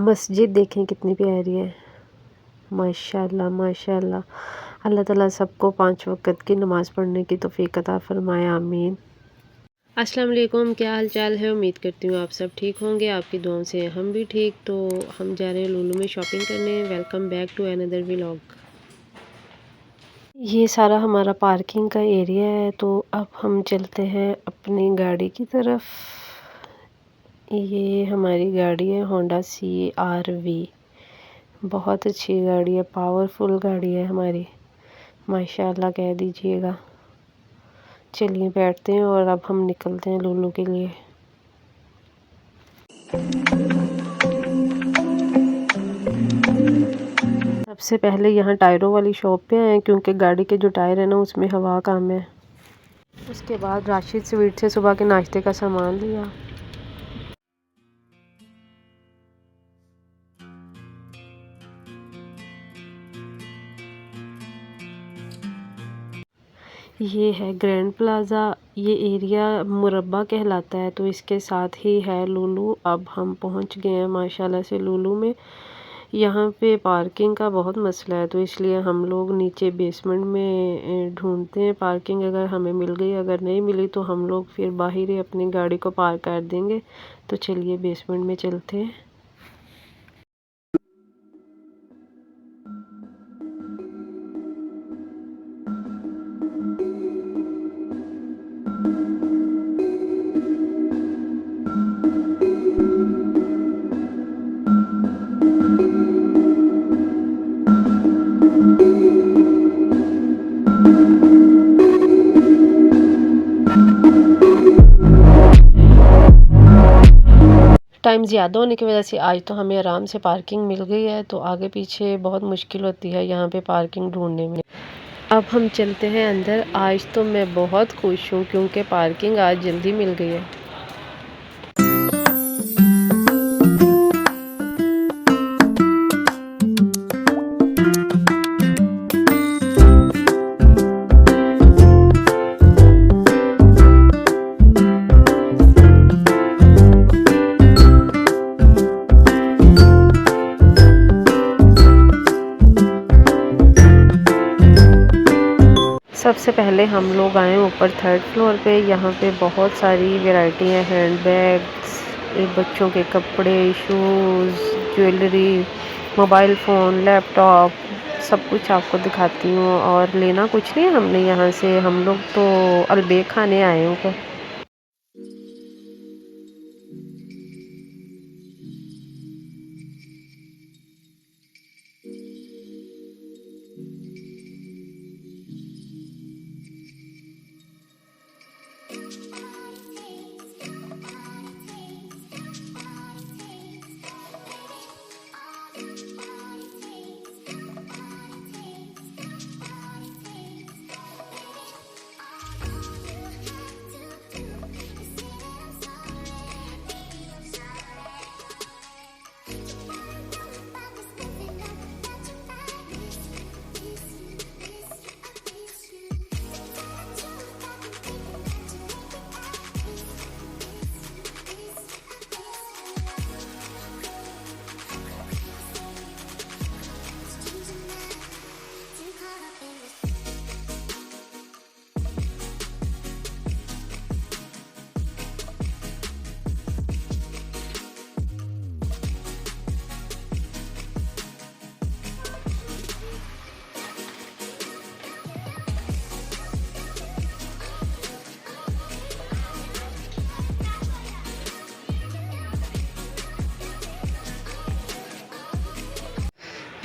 मस्जिद देखें कितनी प्यारी है। माशाल्लाह माशाल्लाह। अल्लाह ताला सबको 5 वक़्त की नमाज़ पढ़ने की तौफ़ीक अता फ़रमाए, आमीन। अस्सलाम वालेकुम, क्या हाल चाल है। उम्मीद करती हूँ आप सब ठीक होंगे, आपकी दुआओं से हम भी ठीक। तो हम जा रहे हैं लुलु में शॉपिंग करने। Welcome back to another vlog. ये सारा हमारा पार्किंग का एरिया है। तो अब हम चलते हैं अपनी गाड़ी की तरफ। ये हमारी गाड़ी है होंडा CR-V। बहुत अच्छी गाड़ी है, पावरफुल गाड़ी है हमारी, माशाल्लाह कह दीजिएगा। चलिए बैठते हैं और अब हम निकलते हैं लुलु के लिए। सबसे पहले यहाँ टायरों वाली शॉप पे आए क्योंकि गाड़ी के जो टायर है ना उसमें हवा कम है। उसके बाद राशिद स्वीट से सुबह के नाश्ते का सामान लिया। ये है ग्रैंड प्लाज़ा। ये एरिया मुरब्बा कहलाता है, तो इसके साथ ही है लुलु। अब हम पहुंच गए हैं माशाल्लाह से लुलु में। यहाँ पे पार्किंग का बहुत मसला है, तो इसलिए हम लोग नीचे बेसमेंट में ढूंढते हैं पार्किंग। अगर हमें मिल गई, अगर नहीं मिली तो हम लोग फिर बाहर ही अपनी गाड़ी को पार्क कर देंगे। तो चलिए बेसमेंट में चलते हैं। टाइम ज़्यादा होने की वजह से आज तो हमें आराम से पार्किंग मिल गई है। तो आगे पीछे बहुत मुश्किल होती है यहाँ पे पार्किंग ढूंढने में। अब हम चलते हैं अंदर। आज तो मैं बहुत खुश हूँ क्योंकि पार्किंग आज जल्दी मिल गई है। सबसे पहले हम लोग आए ऊपर 3rd फ्लोर पे। यहाँ पे बहुत सारी वैरायटी है, हैंड बैग्स, बच्चों के कपड़े, shoes, jewellery, mobile phone, laptop, सब कुछ आपको दिखाती हूँ। और लेना कुछ नहीं है हमने यहाँ से, हम लोग तो अलबेक खाने आए हैं ऊपर।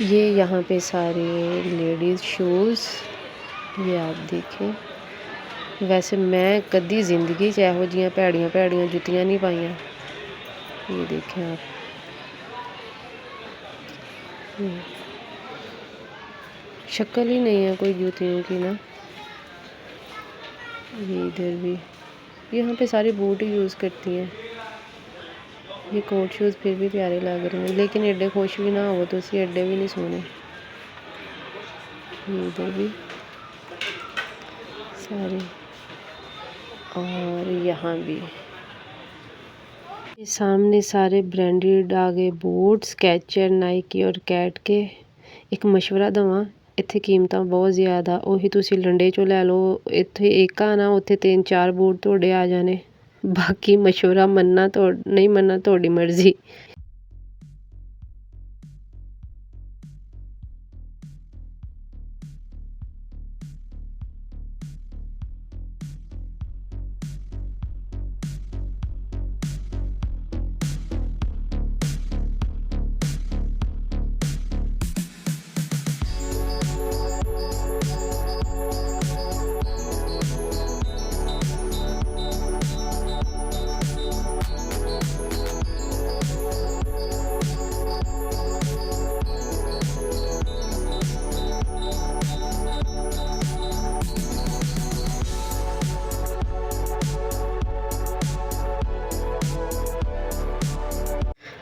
ये यहाँ पे सारे लेडीज़ शूज़, ये आप देखें। वैसे मैं कदी ज़िंदगी च एहो जियां भैड़ियां भैड़ियां जुत्तियां नहीं पाइयां। ये देखें आप, शक्ल ही नहीं है कोई जूतियों की ना। ये इधर भी, यहाँ पे सारी बूट ही यूज़ करती हैं। ये कोट शूज़ फिर भी प्यारे लग रहे हैं, लेकिन एडे खुश भी ना हो तो उसी एडे भी नहीं सोने। इधर भी सारे, और यहाँ भी ये सामने सारे ब्रांडेड आ गए बूट, स्केचर, नाइकी और कैट के। एक मशवरा दवां, ਇੱਥੇ ਕੀਮਤਾਂ ਬਹੁਤ ਜ਼ਿਆਦਾ, ਉਹੀ ਤੁਸੀਂ ਲੰਡੇ ਚੋਂ ਲੈ ਲਓ। ਇੱਥੇ ਇੱਕ ਆ ਨਾ, ਉੱਥੇ 3-4 ਬੂਟ ਤੁਹਾਡੇ ਆ ਜਾਣੇ। ਬਾਕੀ ਮਸ਼ਵਰਾ ਮੰਨਣਾ ਨਹੀਂ ਮੰਨਣਾ ਤੁਹਾਡੀ ਮਰਜ਼ੀ।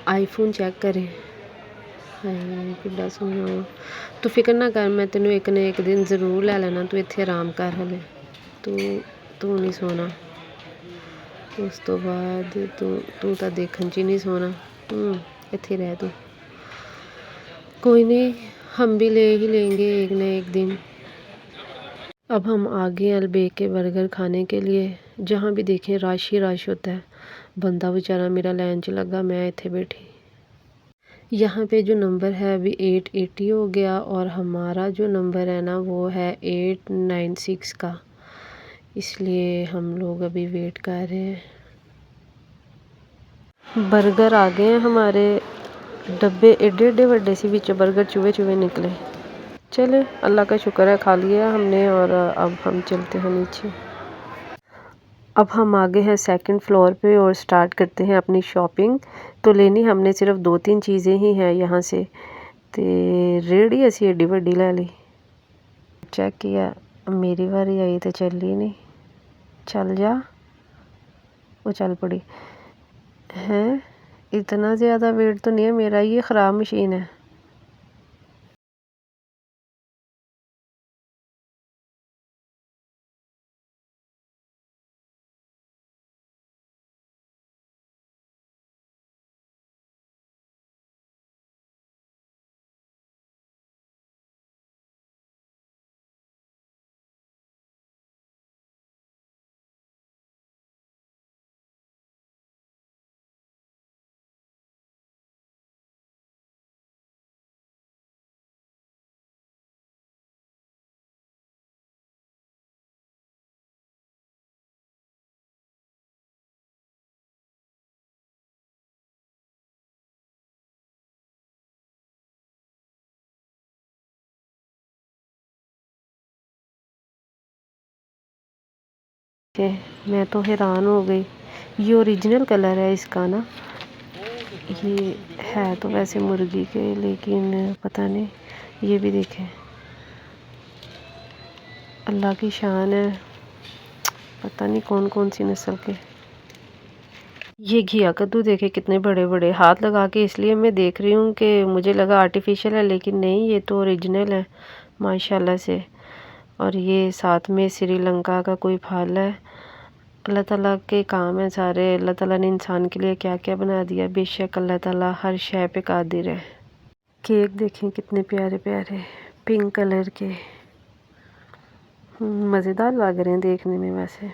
ਆਈਫੋਨ ਚੈੱਕ ਕਰੇ, ਹਾਏ ਕਿੱਡਾ ਸੋਹਣਾ ਵਾ। ਤੂੰ ਫਿਕਰ ਨਾ ਕਰ, ਮੈਂ ਤੈਨੂੰ ਇੱਕ ਨਾ ਇੱਕ ਦਿਨ ਜ਼ਰੂਰ ਲੈ ਲੈਣਾ। ਤੂੰ ਇੱਥੇ ਆਰਾਮ ਕਰ ਹਲੇ, ਤੂੰ ਨਹੀਂ ਸੋਣਾ। ਉਸ ਤੋਂ ਬਾਅਦ ਤੂੰ ਤਾਂ ਦੇਖਣ 'ਚ ਹੀ ਨਹੀਂ ਸੋਣਾ। ਇੱਥੇ ਰਹਿ तू। कोई नहीं, हम भी ले ही लेंगे एक न एक दिन। अब हम आ गए अलबेक के बर्गर खाने के लिए। जहाँ भी देखें रश ही रश होता है। बंदा बेचारा मेरा लाइन च लगा, मैं इत्थे बैठी। यहाँ पे जो नंबर है अभी 880 हो गया और हमारा जो नंबर है ना वो है 896 का, इसलिए हम लोग अभी वेट कर रहे हैं। बर्गर आ गए हैं हमारे। डब्बे एडे एडे वड्डे सी, विच बर्गर चूहे चूहे निकले। चले अल्लाह का शुक्र है, खा लिया हमने और अब हम चलते हैं नीचे। अब हम आ गए हैं सेकंड फ्लोर पे और स्टार्ट करते हैं अपनी शॉपिंग। तो लेनी हमने सिर्फ 2-3 चीज़ें ही हैं यहाँ से, तो रेड़ी असी एडी वड्डी लै ली। चेक किया, मेरी बारी आई तो चली नहीं। चल जा, वो चल पड़ी। हैं, इतना ज़्यादा वेट तो नहीं है मेरा, ये ख़राब मशीन है। मैं तो हैरान हो गई, ये ओरिजिनल कलर है इसका ना। ये है तो वैसे मुर्गी के, लेकिन पता नहीं, ये भी देखें, अल्लाह की शान है। पता नहीं कौन कौन सी नस्ल के। ये घिया कद्दू देखे कितने बड़े बड़े, हाथ लगा के इसलिए मैं देख रही हूँ कि मुझे लगा आर्टिफिशियल है, लेकिन नहीं, ये तो ओरिजिनल है माशाल्लाह से। और ये साथ में श्रीलंका का कोई फल है। अल्लाह ताला के काम है सारे। अल्लाह ताला ने इंसान के लिए क्या क्या बना दिया। बेशक अल्लाह ताला हर शय पे कादिर है। केक देखें कितने प्यारे प्यारे पिंक कलर के, मज़ेदार लग रहे हैं देखने में वैसे।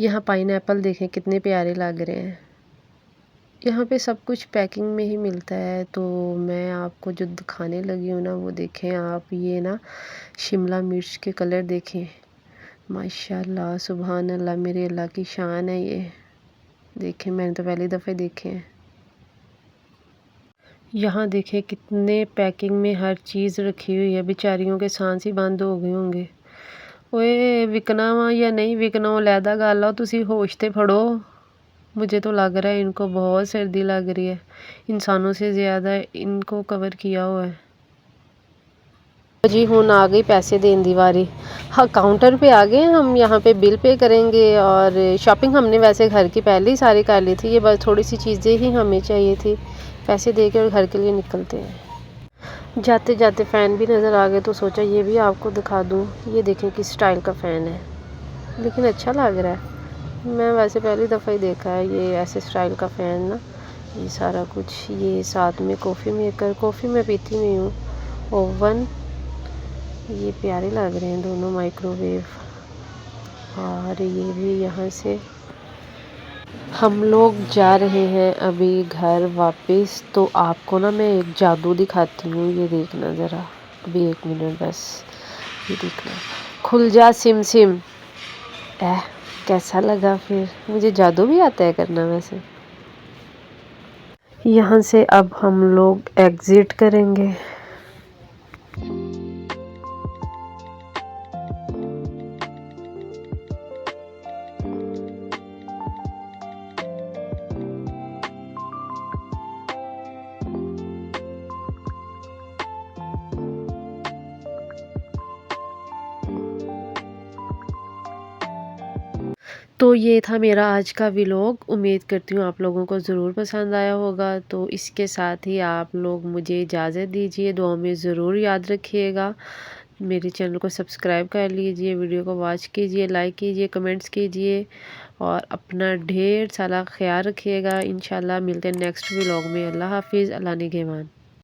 यहाँ पाइनएप्पल देखें कितने प्यारे लग रहे हैं। यहाँ पे सब कुछ पैकिंग में ही मिलता है। तो मैं आपको जो दिखाने लगी हूँ ना वो देखें आप, ये ना शिमला मिर्च के कलर देखें, माशाल्लाह सुभान अल्लाह, मेरे अल्लाह की शान है ये। देखें मैंने तो पहली दफ़े देखे हैं। यहाँ देखें कितने पैकिंग में हर चीज़ रखी हुई है। बेचारियों के सांस ही बंद हो गए होंगे। ओए विकना वा या नहीं विकना, लैदा गल आ, तुसी होश ते फड़ो। मुझे तो लग रहा है इनको बहुत सर्दी लग रही है, इंसानों से ज़्यादा इनको कवर किया हुआ है। जी हुन आ गई पैसे देने दी बारी। हाँ काउंटर पे आ गए हम, यहाँ पे बिल पे करेंगे। और शॉपिंग हमने वैसे घर की पहले ही सारी कर ली थी, ये बस थोड़ी सी चीज़ें ही हमें चाहिए थी। पैसे दे के और घर के लिए निकलते हैं। जाते जाते फ़ैन भी नज़र आ गए तो सोचा ये भी आपको दिखा दूँ। ये देखें किस स्टाइल का फ़ैन है, लेकिन अच्छा लग रहा है। मैं वैसे पहली दफ़ा ही देखा है ये ऐसे स्टाइल का फ़ैन ना। ये सारा कुछ, ये साथ में कॉफ़ी मेकर, कॉफ़ी मैं पीती नहीं हूँ, ओवन, ये प्यारे लग रहे हैं दोनों, माइक्रोवेव। और ये भी यहाँ से हम लोग जा रहे हैं अभी घर वापस। तो आपको ना मैं एक जादू दिखाती हूँ, ये देखना ज़रा, अभी 1 मिनट बस, ये देखना। खुल जा सिम सिम। कैसा लगा फिर? मुझे जादू भी आता है करना वैसे। यहाँ से अब हम लोग एग्ज़िट करेंगे। तो ये था मेरा आज का व्लॉग। उम्मीद करती हूँ आप लोगों को ज़रूर पसंद आया होगा। तो इसके साथ ही आप लोग मुझे इजाज़त दीजिए, दुआ में ज़रूर याद रखिएगा। मेरे चैनल को सब्सक्राइब कर लीजिए, वीडियो को वॉच कीजिए, लाइक कीजिए, कमेंट्स कीजिए और अपना ढेर सारा ख्याल रखिएगा। इंशाल्लाह मिलते हैं नेक्स्ट व्लॉग में। अल्लाह हाफिज़, अल्लाह निगहबान।